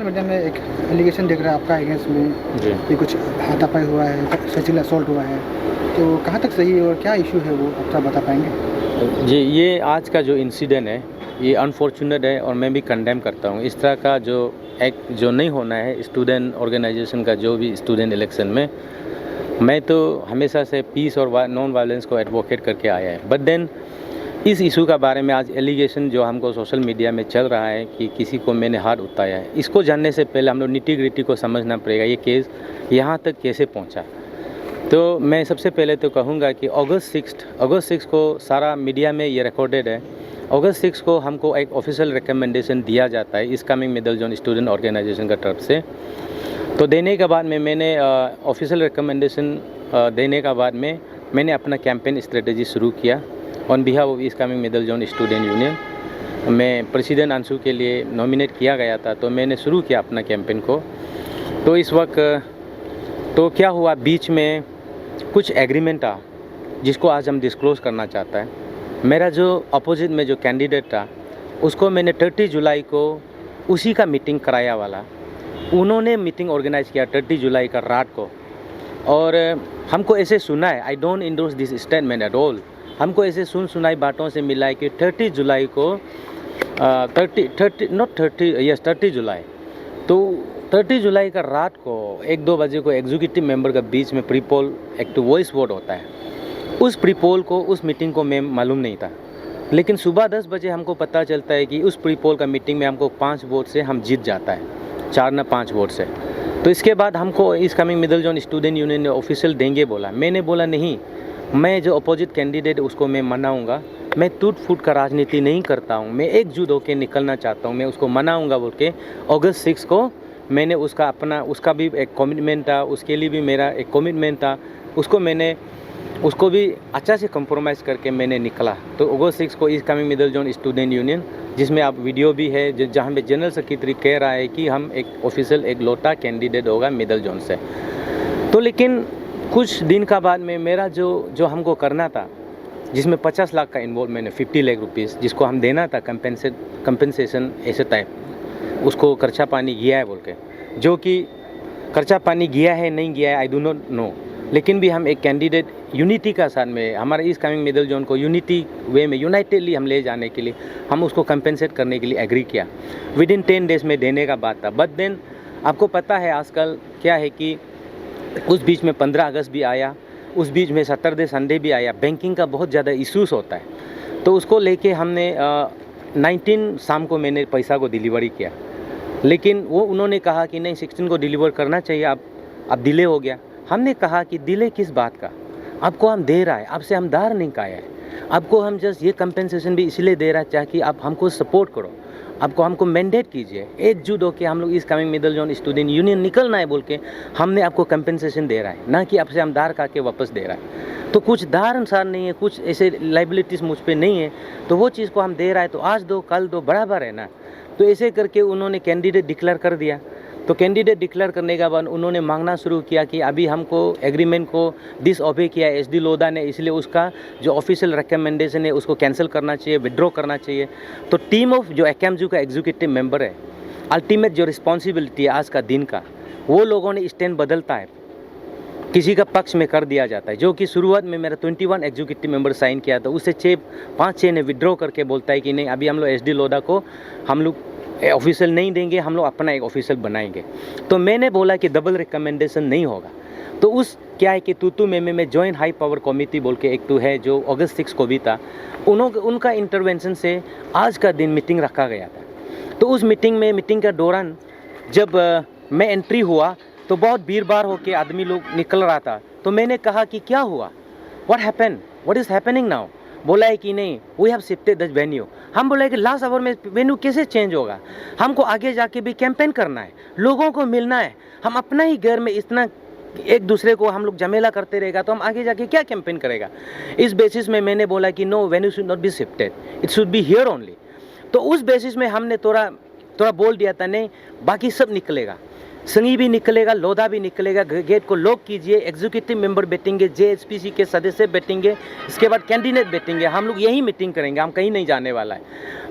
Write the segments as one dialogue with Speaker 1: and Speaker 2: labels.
Speaker 1: Social media में एक allegation दिख रहा है आपका अगेंस्ट में
Speaker 2: जी
Speaker 1: कि कुछ हाथापाई हुआ है, सेक्सुअल असॉल्ट हुआ है, तो कहाँ तक सही है और क्या इशू है वो आप थोड़ा बता पाएंगे?
Speaker 2: जी, ये आज का जो इंसिडेंट है ये अनफॉर्चुनेट है और मैं भी कंडेम करता हूँ। इस तरह का जो एक्ट जो नहीं होना है स्टूडेंट ऑर्गेनाइजेशन का, जो भी स्टूडेंट इलेक्शन में, मैं तो हमेशा से पीस और नॉन वायलेंस को एडवोकेट करके आया है। बट देन इस इशू का बारे में आज एलिगेशन जो हमको सोशल मीडिया में चल रहा है कि किसी को मैंने हाथ उठाया है, इसको जानने से पहले हम लोग निटी ग्रिटी को समझना पड़ेगा ये केस यहाँ तक कैसे पहुँचा। तो मैं सबसे पहले तो कहूँगा कि अगस्त 6 को सारा मीडिया में ये रिकॉर्डेड है। अगस्त 6 को हमको एक ऑफिशियल रिकमेंडेशन दिया जाता है इस coming middle zone student organization का तरफ से। तो देने के बाद में मैंने ऑफिशियल रिकमेंडेशन देने के बाद में मैंने अपना कैंपेन स्ट्रेटजी शुरू किया on behalf of east coming middle zone student union. मैं प्रेसिडेंट अंशु के लिए नॉमिनेट किया गया था, तो मैंने शुरू किया अपना कैंपेन को। तो इस वक्त तो क्या हुआ, बीच में कुछ एग्रीमेंट था जिसको आज हम डिस्क्लोज करना चाहता है। मेरा जो अपोजिट में जो कैंडिडेट था उसको मैंने 30 जुलाई को उसी का मीटिंग कराया वाला, उन्होंने मीटिंग ऑर्गेनाइज किया 30 जुलाई का रात को। और हमको ऐसे सुना है, I don't endorse this statement at all, हमको ऐसे सुनाई बातों से मिला है कि 30 जुलाई को 30 जुलाई, तो 30 जुलाई का रात को 1-2 बजे को एग्जीक्यूटिव मेंबर का बीच में प्रीपोल एक तो वॉइस वोट होता है। उस प्रीपोल को, उस मीटिंग को मैं मालूम नहीं था, लेकिन सुबह 10 बजे हमको पता चलता है कि उस प्रीपोल का मीटिंग में हमको 5 वोट से हम जीत जाता है, 4 ना 5 वोट से। तो इसके बाद हमको इस coming middle zone student union ने ऑफिशियल देंगे बोला। मैंने बोला नहीं, मैं जो अपोजिट कैंडिडेट उसको मैं मनाऊंगा, मैं टूट फूट का राजनीति नहीं करता हूं, मैं एकजुट होकर निकलना चाहता हूं, मैं उसको मनाऊंगा बोल के अगस्त 6 को मैंने उसका भी एक कमिटमेंट था, उसके लिए भी मेरा एक कमिटमेंट था, उसको भी अच्छा से कंप्रोमाइज़ करके मैंने निकला। तो अगस्त 6 को इस coming middle zone student union, जिसमें आप वीडियो भी है जहाँ पे जनरल सेक्रेटरी कह रहा है कि हम एक ऑफिशियल एक लौटा कैंडिडेट होगा मिडिल जोन से। तो लेकिन कुछ दिन का बाद में मेरा जो हमको करना था, जिसमें 50 लाख का इन्वॉल्व, मैंने 50 लाख रुपीज़ जिसको हम देना था कंपेंसेशन ऐसे टाइप, उसको खर्चा पानी गया है बोल के, जो कि खर्चा पानी गया है नहीं गया है आई डू नॉट नो, लेकिन भी हम एक कैंडिडेट यूनिटी का साथ में हमारे ईस्ट कमिंग मिडिल जोन को यूनिटी वे में यूनाइटेडली हम ले जाने के लिए हम उसको कंपेंसेट करने के लिए एग्री किया। विदिन 10 डेज में देने का बात था। बट देन आपको पता है आजकल क्या है कि उस बीच में 15 अगस्त भी आया, उस बीच में सैटरडे संडे भी आया, बैंकिंग का बहुत ज़्यादा इश्यूज़ होता है। तो उसको लेके हमने 19 शाम को मैंने पैसा को डिलीवरी किया, लेकिन वो उन्होंने कहा कि नहीं 16 को डिलीवर करना चाहिए, अब डिले हो गया। हमने कहा कि डिले किस बात का, आपको हम दे रहा है, आपसे हम दार नहीं खाया है, आपको हम जस्ट ये कंपेंसेशन भी इसलिए दे रहा है ताकि आप हमको सपोर्ट करो, आपको हमको मैंडेट कीजिए, एकजुट होकर हम लोग इस coming middle zone student union निकलना है बोल के हमने आपको कंपेंसेशन दे रहा है, ना कि आपसे हम दार खा के वापस दे रहा है। तो कुछ दार अनुसार नहीं है, कुछ ऐसे लाइबिलिटीज़ मुझ पे नहीं है, तो वो चीज़ को हम दे रहा है, तो आज दो कल दो बराबर है ना। तो ऐसे करके उन्होंने कैंडिडेट डिक्लेयर कर दिया। तो कैंडिडेट डिक्लेयर करने के बाद उन्होंने मांगना शुरू किया कि अभी हमको एग्रीमेंट को डिसओबे किया एसडी लोधा ने, इसलिए उसका जो ऑफिशियल रिकमेंडेशन है उसको कैंसिल करना चाहिए, विड्रॉ करना चाहिए। तो टीम ऑफ जो एकेएमयू का एग्जीक्यूटिव मेंबर है, अल्टीमेट जो रिस्पॉन्सिबिलिटी है आज का दिन का, वो लोगों ने स्टैंड बदलता है, किसी का पक्ष में कर दिया जाता है। जो कि शुरुआत में मेरा 21 एग्जीक्यूटिव मेंबर साइन किया था, उससे 5-6 ने विड्रॉ करके बोलता है कि नहीं अभी हम लोग एसडी लोधा को हम लोग ऑफिशियल नहीं देंगे, हम लोग अपना एक ऑफिशियल बनाएंगे। तो मैंने बोला कि डबल रिकमेंडेशन नहीं होगा। तो उस क्या है कि तूतू में जॉइंट हाई पावर कमेटी बोल के एक तो है जो अगस्त 6 को भी था, उनका इंटरवेंशन से आज का दिन मीटिंग रखा गया था। तो उस मीटिंग के दौरान जब मैं एंट्री हुआ तो बहुत भीड़ भाड़ होकर आदमी लोग निकल रहा था। तो मैंने कहा कि क्या हुआ, व्हाट इज़ हैपनिंग नाउ। बोला है कि नहीं we have shifted the venue. हम बोला है कि लास्ट आवर में वेन्यू कैसे चेंज होगा, हमको आगे जाके भी कैंपेन करना है, लोगों को मिलना है, हम अपना ही घर में इतना एक दूसरे को हम लोग झमेला करते रहेगा तो हम आगे जाके क्या कैंपेन करेगा। इस बेसिस में मैंने बोला कि no venue should not be shifted, it should be here only. तो उस बेसिस में हमने थोड़ा बोल दिया था नहीं बाकी सब निकलेगा, संगी भी निकलेगा, लोधा भी निकलेगा, गेट को लॉक कीजिए, एग्जीक्यूटिव मेंबर बैठेंगे, जेएचपीसी के सदस्य बैठेंगे, इसके बाद कैंडिडेट बैठेंगे, हम लोग यही मीटिंग करेंगे, हम कहीं नहीं जाने वाला है।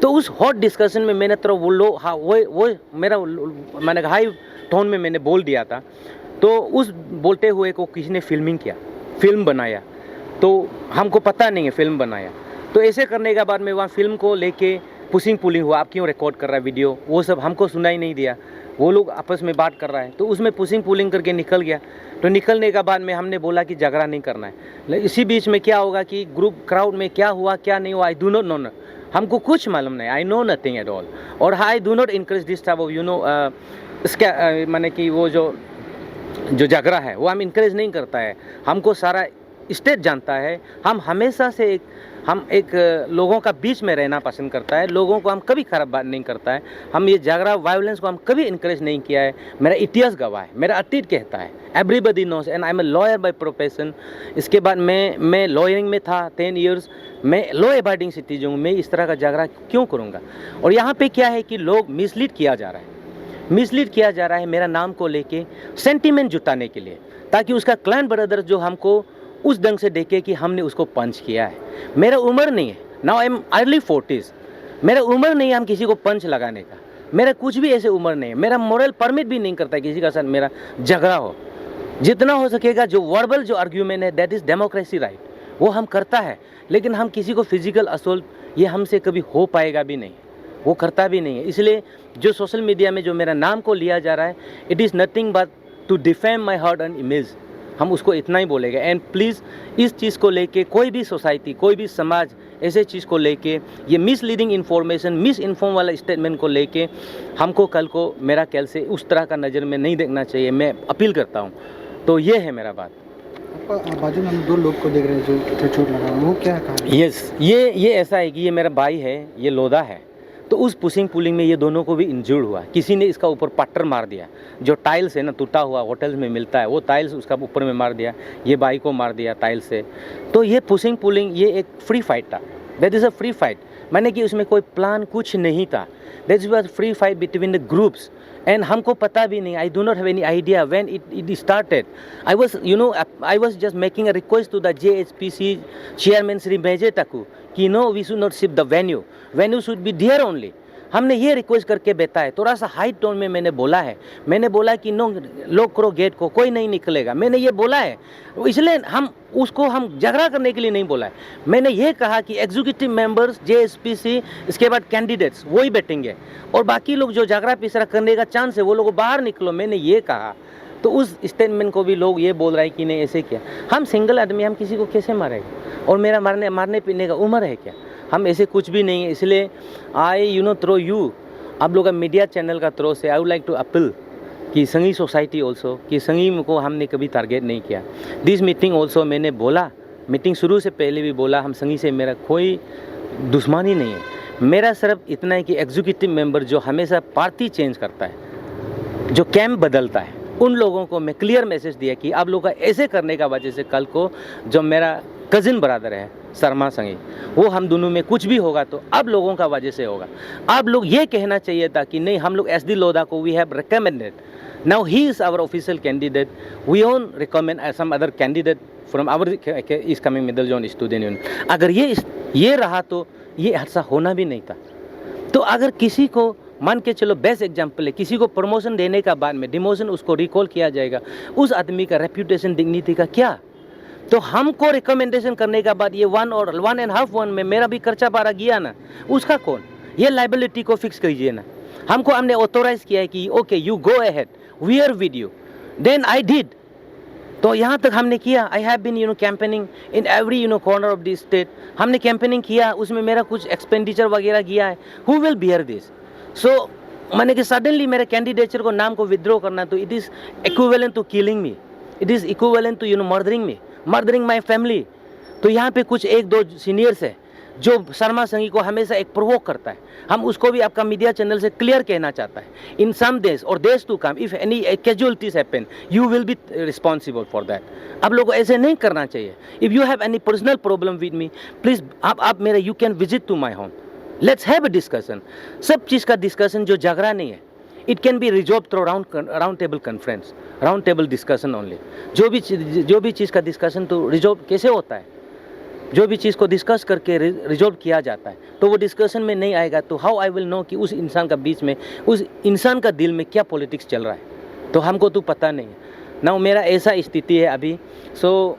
Speaker 2: तो उस हॉट डिस्कशन में मैंने वो मेरा मैंने हाई टोन में मैंने बोल दिया था। तो उस बोलते हुए को किसी ने फिल्मिंग किया, फिल्म बनाया, तो हमको पता नहीं है फिल्म बनाया। तो ऐसे करने के बाद में वहाँ फिल्म को लेके पुशिंग पुलिंग हुआ, आप क्यों रिकॉर्ड कर रहा है वीडियो, वो सब हमको सुनाई नहीं दिया। वो लोग आपस में बात कर रहा है, तो उसमें पुशिंग पुलिंग करके निकल गया। तो निकलने के बाद में हमने बोला कि झगड़ा नहीं करना है। इसी बीच में क्या होगा कि ग्रुप क्राउड में क्या हुआ क्या नहीं हुआ, आई डू नॉट नो, हमको कुछ मालूम नहीं, I know nothing at all. और I do not encourage this type of इसका माने कि वो जो झगड़ा है वो हम इनकरेज नहीं करता है। हमको सारा स्टेट जानता है, हम हमेशा से एक लोगों का बीच में रहना पसंद करता है, लोगों को हम कभी खराब बात नहीं करता है। हम ये झगड़ा वायलेंस को हम कभी इनकरेज नहीं किया है। मेरा इतिहास गवाह है, मेरा अतीत कहता है, everybody knows, and I am a lawyer by profession. इसके बाद मैं लॉयरिंग में था 10 ईयर्स, मैं लॉ अबाइडिंग सिटीजन हूँ, मैं इस तरह का झगड़ा क्यों करूँगा। और यहाँ पे क्या है कि लोग मिसलीड किया जा रहा है मेरा नाम को लेके सेंटीमेंट जुटाने के लिए, ताकि उसका क्लैन ब्रदर जो हमको उस ढंग से देखे कि हमने उसको पंच किया है। मेरा उम्र नहीं है, now I am early 40s, मेरा उम्र नहीं है हम किसी को पंच लगाने का, मेरा कुछ भी ऐसे उम्र नहीं है, मेरा मोरल परमिट भी नहीं करता है किसी का साथ मेरा झगड़ा हो। जितना हो सकेगा जो वर्बल जो आर्ग्यूमेंट है दैट इज़ डेमोक्रेसी राइट, वो हम करता है, लेकिन हम किसी को फिजिकल असोल्ट ये हमसे कभी हो पाएगा भी नहीं, वो करता भी नहीं है। इसलिए जो सोशल मीडिया में जो मेरा नाम को लिया जा रहा है, it is nothing but to defame my heart and image, हम उसको इतना ही बोलेंगे। एंड प्लीज़ इस चीज़ को लेके कोई भी सोसाइटी, कोई भी समाज ऐसे चीज़ को लेके, ये मिसलीडिंग इन्फॉर्मेशन, मिस इन्फॉर्म वाला स्टेटमेंट को लेके हमको कल को मेरा ख्याल से उस तरह का नज़र में नहीं देखना चाहिए, मैं अपील करता हूँ। तो ये है मेरा बात।
Speaker 1: बाजू में हम 2 लोग को देख रहे हैं जो चोट लगा, वो क्या कहा?
Speaker 2: यस, ये ऐसा है कि ये मेरा भाई है, ये लोधा है। तो उस पुशिंग पुलिंग में ये दोनों को भी इंजर्ड हुआ, किसी ने इसका ऊपर पट्टर मार दिया, जो टाइल्स है ना टूटा हुआ होटल्स में मिलता है, वो टाइल्स उसका ऊपर में मार दिया, ये भाई को मार दिया टाइल्स से। तो ये पुशिंग पुलिंग ये एक फ्री फाइट था, that is a free fight, मैंने कि उसमें कोई प्लान कुछ नहीं था, that was free fight between the groups. And हमको पता भी नहीं, I do not have any idea when it started. I was just making a request to the JHPC chairman Shri मेजे टकू कि no we should not shift the venue should be there only. हमने ये request करके बेटा है, थोड़ा सा हाई टोन में मैंने बोला कि नो लॉक करो गेट को, कोई नहीं निकलेगा, मैंने ये बोला है। इसलिए हम झगड़ा करने के लिए नहीं बोला है, मैंने ये कहा कि एग्जीक्यूटिव मेंबर्स JHPC इसके बाद कैंडिडेट्स वही बैठेंगे, और बाकी लोग जो झगड़ा पिसरा करने का चांस है वो लोग बाहर निकलो, मैंने ये कहा। तो उस स्टेटमेंट को भी लोग ये बोल रहे हैं कि नहीं ऐसे किया। हम सिंगल आदमी, हम किसी को कैसे मारेंगे, और मेरा मारने पीने का उम्र है क्या, हम ऐसे कुछ भी नहीं है। इसलिए आई थ्रो यू आप लोग का मीडिया चैनल का थ्रो से I would like to appeal कि संगी सोसाइटी ऑल्सो, कि संगी को हमने कभी टारगेट नहीं किया। दिस मीटिंग ऑल्सो मैंने बोला, मीटिंग शुरू से पहले भी बोला, हम संगी से मेरा कोई दुश्मनी नहीं है, मेरा सिर्फ इतना है कि एग्जीक्यूटिव मेंबर जो हमेशा पार्टी चेंज करता है, जो कैंप बदलता है, उन लोगों को मैं क्लियर मैसेज दिया कि आप लोगों का ऐसे करने का वजह से कल को जो मेरा कज़िन ब्रदर है शर्मा संगी, वो हम दोनों में कुछ भी होगा तो अब लोगों का वजह से होगा। अब लोग ये कहना चाहिए था कि नहीं, हम लोग SD लोधा को we have recommended, now he is our official candidate, we own recommend some other candidate from our is coming middle zone student union. अगर ये रहा तो ये हादसा होना भी नहीं था। तो अगर किसी को मान के चलो, बेस्ट एग्जाम्पल है, किसी को प्रमोशन देने का बाद में डिमोशन उसको रिकॉल किया जाएगा, उस आदमी का रेप्यूटेशन डिग्निटी का क्या। तो हमको रिकमेंडेशन करने का बाद ये 1.5 में मेरा भी खर्चा बारह गया ना, उसका कौन, ये लाइबिलिटी को फिक्स कीजिए ना। हमने ऑथोराइज किया है कि okay you go ahead where video, then I did. तो यहाँ तक हमने किया। I have been campaigning in every corner of the state, हमने कैंपेनिंग किया, उसमें मेरा कुछ एक्सपेंडिचर वगैरह किया है। Who will bear this? So मैंने कि सडनली मेरे कैंडिडेचर को नाम को विथड्रॉ करना, तो it is equivalent to killing me, it is equivalent to murdering me, murdering my family. तो यहाँ पे कुछ 1-2 सीनियर्स है जो शर्मा संगी को हमेशा एक प्रोवोक करता है, हम उसको भी आपका मीडिया चैनल से क्लियर कहना चाहता है। इन सम डेज और days to come if any casualties happen you will be responsible for that. आप लोगों को ऐसे नहीं करना चाहिए। If you have any personal problem with me please आप मेरे you can visit to my home, let's have a discussion. सब चीज़ का डिस्कशन जो झगड़ा नहीं है, it can be resolve through round table conference, round table discussion only. जो भी चीज़ का डिस्कशन तो रिजॉल्व कैसे होता है, जो भी चीज़ को डिस्कस करके रिजॉल्व किया जाता है, तो वो डिस्कशन में नहीं आएगा तो हाउ आई विल नो कि उस इंसान का बीच में, उस इंसान का दिल में क्या पॉलिटिक्स चल रहा है, तो हमको तो पता नहीं है ना। मेरा ऐसा स्थिति है अभी।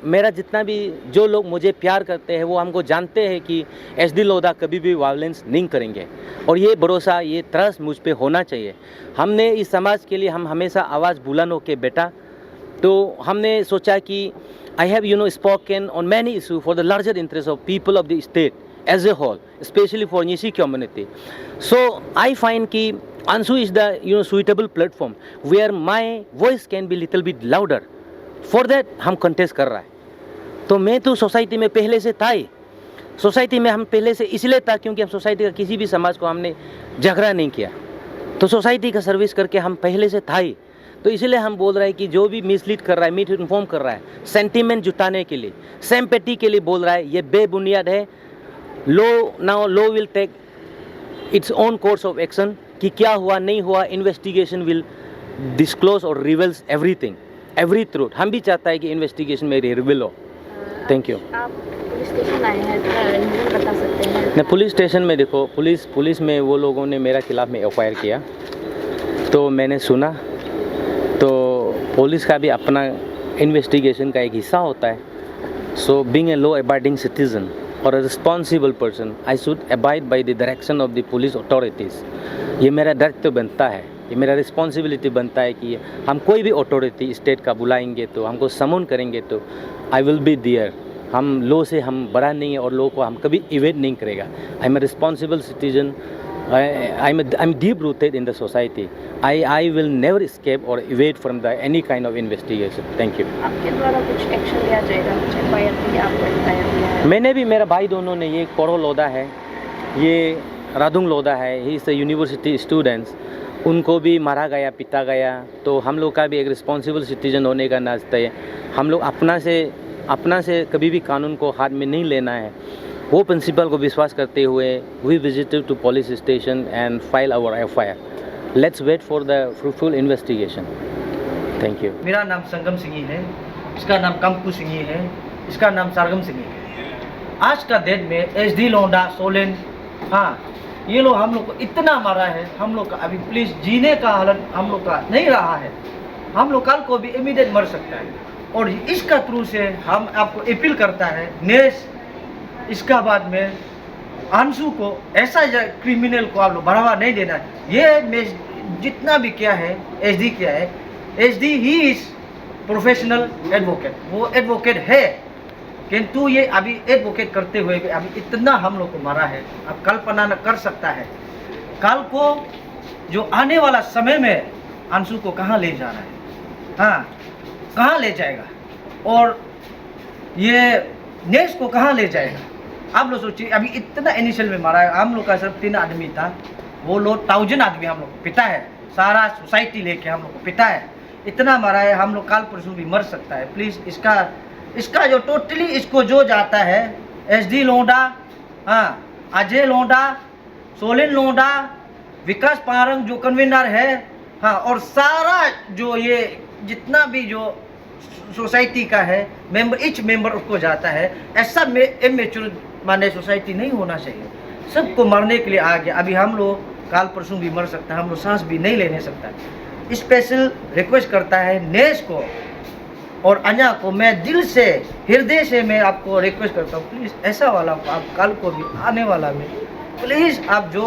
Speaker 2: मेरा जितना भी जो लोग मुझे प्यार करते हैं वो हमको जानते हैं कि SD लोधा कभी भी वायलेंस नहीं करेंगे, और ये भरोसा, ये ट्रस्ट मुझ पे होना चाहिए। हमने इस समाज के लिए हम हमेशा आवाज़ बुलंद के बेटा, तो हमने सोचा कि I have spoken on many issue for the larger interest of people of the state as a whole, specially for नीसी कम्युनिटी। सो आई फाइंड कि Anshu is the suitable platform where my voice can be little bit louder. For that हम contest कर रहा है। तो मैं तो society में पहले से था ही, सोसाइटी में हम पहले से इसलिए था क्योंकि हम सोसाइटी का किसी भी समाज को हमने झगड़ा नहीं किया, तो सोसाइटी का सर्विस करके हम पहले से था ही। तो इसलिए हम बोल रहे हैं कि जो भी मिसलीड कर रहा है, मिस इन्फॉर्म कर रहा है, सेंटीमेंट जुटाने के लिए, सिंपैथी के लिए बोल रहा है, ये बेबुनियाद है। Law will take its own course of action कि क्या हुआ नहीं हुआ, इन्वेस्टिगेशन विल डिस्क्लोज और रिवील्स एवरीथिंग, एवरी ट्रूथ। हम भी चाहता है कि इन्वेस्टिगेशन में रिवील हो। Thank you.
Speaker 3: आप पुलिस स्टेशन आए हैं, थोड़ा रीज़न बता सकते हैं?
Speaker 2: मैं पुलिस स्टेशन में, देखो पुलिस में वो लोगों ने मेरा खिलाफ में FIR किया, तो मैंने सुना, तो पुलिस का भी अपना इन्वेस्टिगेशन का एक हिस्सा होता है। So being a law abiding citizen और a responsible person, I should abide by the direction of the police authorities। ये मेरा दायित्व बनता है, ये मेरा रिस्पॉन्सिबिलिटी बनता है कि हम कोई भी अथॉरिटी स्टेट का बुलाएंगे तो हमको समन करेंगे तो आई विल बी देयर। हम लो से हम बड़ा नहीं है और लो को हम कभी इवेट नहीं करेगा। I am a responsible citizen, I am deep rooted in the society. I will never escape और evade from the any kind of investigation. Thank you.
Speaker 3: आपके द्वारा कुछ एक्शन लिया जाएगा, कुछ FIR की आपको बताया?
Speaker 2: मैंने भी, मेरा भाई दोनों ने, ये कोरो लोधा है, ये राधुंग लोधा है, ही इज़ यूनिवर्सिटी स्टूडेंट्स, उनको भी मारा गया, पीटा गया। तो हम लोग का भी एक रिस्पॉन्सिबल सिटीजन होने का नाते हम लोग अपना से कभी भी कानून को हाथ में नहीं लेना है। वो प्रिंसिपल को विश्वास करते हुए we visited to police station and file our FIR। Let's wait for the fruitful investigation. Thank you.
Speaker 4: मेरा नाम संगम सिंही है, इसका नाम कंकू सिंही है, इसका नाम सरगम सिंही है। आज का डेट में SD लोंडा, सोलेन, हाँ, ये लोग हम लोग को इतना मारा है, हम लोग का अभी पुलिस जीने का हालत हम लोग का नहीं रहा है। हम लोग कल को भी इमीडिएट मर सकता है, और इसका थ्रू से हम आपको अपील करता है नेस, इसका बाद में अंशु को, ऐसा क्रिमिनल को आप लोग बढ़ावा नहीं देना है। ये मैं जितना भी किया है, SD किया है, SD he is professional advocate, वो एडवोकेट है, किंतु ये अभी एडवोकेट करते हुए अभी इतना हम लोग को मारा है, अब कल्पना न कर सकता है कल को जो आने वाला समय में अंशु को कहाँ ले जाना है, हाँ कहाँ ले जाएगा, और ये नेक्स को कहाँ ले जाएगा। आप लोग सोचिए, अभी इतना इनिशियल में मारा है, हम लोग का सिर्फ 3 आदमी था, वो लोग 1000 आदमी हम लोग को पिटा है, सारा सोसाइटी लेके हम लोग को पिटा है, इतना मारा है। हम लोग काल परसों भी मर सकता है। प्लीज़ इसका जो टोटली इसको जो जाता है, SD लोंडा, हाँ अजय लोंडा, सोलेन लोंडा, विकास पारंग जो कन्वीनर है, हाँ, और सारा जो ये जितना भी जो सोसाइटी का है मेंबर, ईच मेंबर उसको जाता है। ऐसा इमेच्योर माने सोसाइटी नहीं होना चाहिए, सबको मरने के लिए आ गया। अभी हम लोग काल परसों भी मर सकता है, हम लोग सांस भी नहीं लेने सकता। स्पेशल रिक्वेस्ट करता है नेस को और अन्या को, मैं दिल से, हृदय से मैं आपको रिक्वेस्ट करता हूँ, प्लीज़ ऐसा वाला को आप कल को भी आने वाला में प्लीज़ आप जो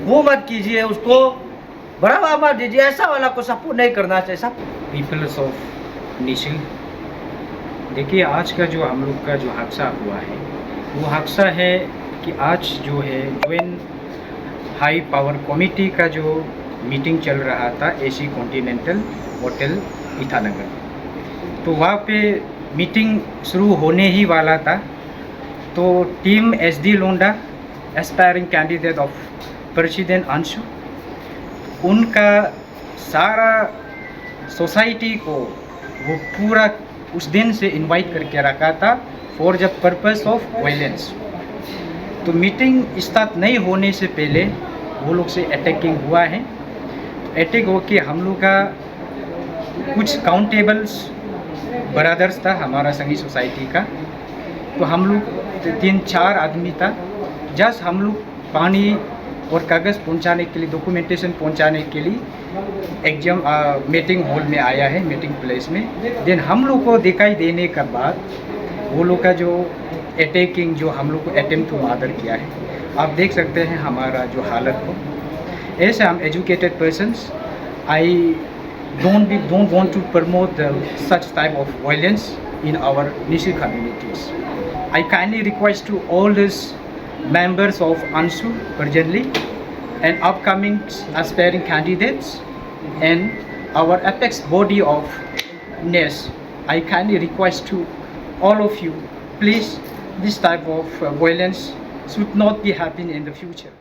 Speaker 4: वो मत कीजिए, उसको बढ़ावा मत दीजिए, ऐसा वाला को सपोर्ट नहीं करना चाहिए। सब
Speaker 5: पीपल्स ऑफ नीसी, देखिए आज का जो हम लोग का जो हादसा हुआ है, वो हादसा है कि आज जो है ज्वाइंट हाई पावर कमेटी का जो मीटिंग चल रहा था AC कॉन्टिनेंटल होटल ईटानगर, तो वहाँ पे मीटिंग शुरू होने ही वाला था। तो टीम SD लोंडा, aspiring candidate of president Anshu, उनका सारा सोसाइटी को वो पूरा उस दिन से इनवाइट करके रखा था for the purpose of violence. तो मीटिंग स्टार्ट नहीं होने से पहले वो लोग से अटैकिंग हुआ है। अटैक होके हम लोग का कुछ काउंटेबल्स ब्रदर्स था हमारा संगी सोसाइटी का, तो हम लोग 3-4 आदमी था, जस्ट हम लोग पानी और कागज़ पहुंचाने के लिए, डॉक्यूमेंटेशन पहुंचाने के लिए एग्जाम मीटिंग हॉल में आया है, मीटिंग प्लेस में। देन हम लोग को दिखाई देने के बाद वो लोग का जो अटैकिंग, जो हम लोग को अटेम्प्ट टू मर्डर किया है, आप देख सकते हैं हमारा जो हालत को। ऐसे हम educated persons, I don't want to promote such type of violence in our Nishil communities. I kindly request to all these members of ANSU presently and upcoming aspiring candidates and our apex body of NES, I kindly request to all of you, please, this type of violence should not be happening in the future.